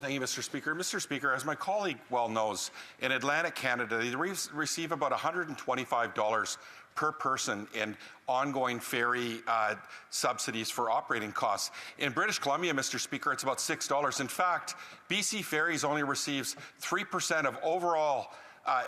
Thank you, Mr. Speaker. Mr. Speaker, as my colleague well knows, in Atlantic Canada, they receive about $125 per person in ongoing ferry subsidies for operating costs. In British Columbia, Mr. Speaker, it's about $6. In fact, BC Ferries only receives 3% of overall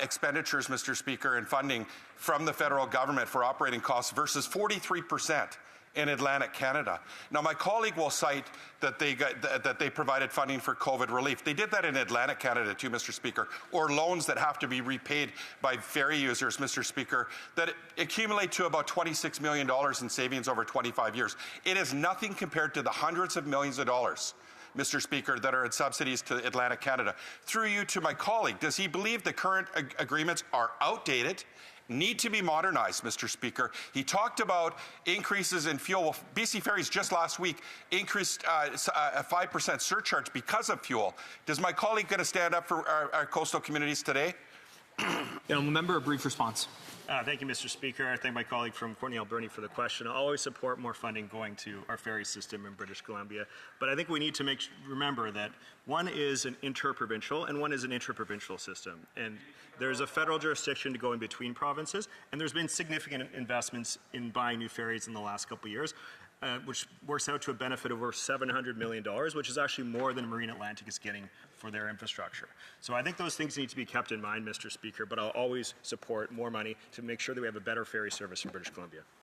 expenditures, Mr. Speaker, and funding from the federal government for operating costs versus 43% in Atlantic Canada. Now, my colleague will cite that they provided funding for COVID relief. They did that in Atlantic Canada too, Mr. Speaker, or loans that have to be repaid by ferry users, Mr. Speaker, that accumulate to about $26 million in savings over 25 years. It is nothing compared to the hundreds of millions of dollars, Mr. Speaker, that are in subsidies to Atlantic Canada. Through you to my colleague, does he believe the current agreements are outdated, need to be modernized, Mr. Speaker? He talked about increases in fuel. Well, BC Ferries just last week increased a 5% surcharge because of fuel. Does my colleague going to stand up for our coastal communities today? Member, a brief response. Thank you, Mr. Speaker. I thank my colleague from Courtenay-Alberni for the question. I always support more funding going to our ferry system in British Columbia, but I think we need to remember that one is an interprovincial and one is an intraprovincial system. And there's a federal jurisdiction to go in between provinces, and there's been significant investments in buying new ferries in the last couple of years, which works out to a benefit of over $700 million, which is actually more than Marine Atlantic is getting for their infrastructure. So I think those things need to be kept in mind, Mr. Speaker, but I'll always support more money to make sure that we have a better ferry service in British Columbia.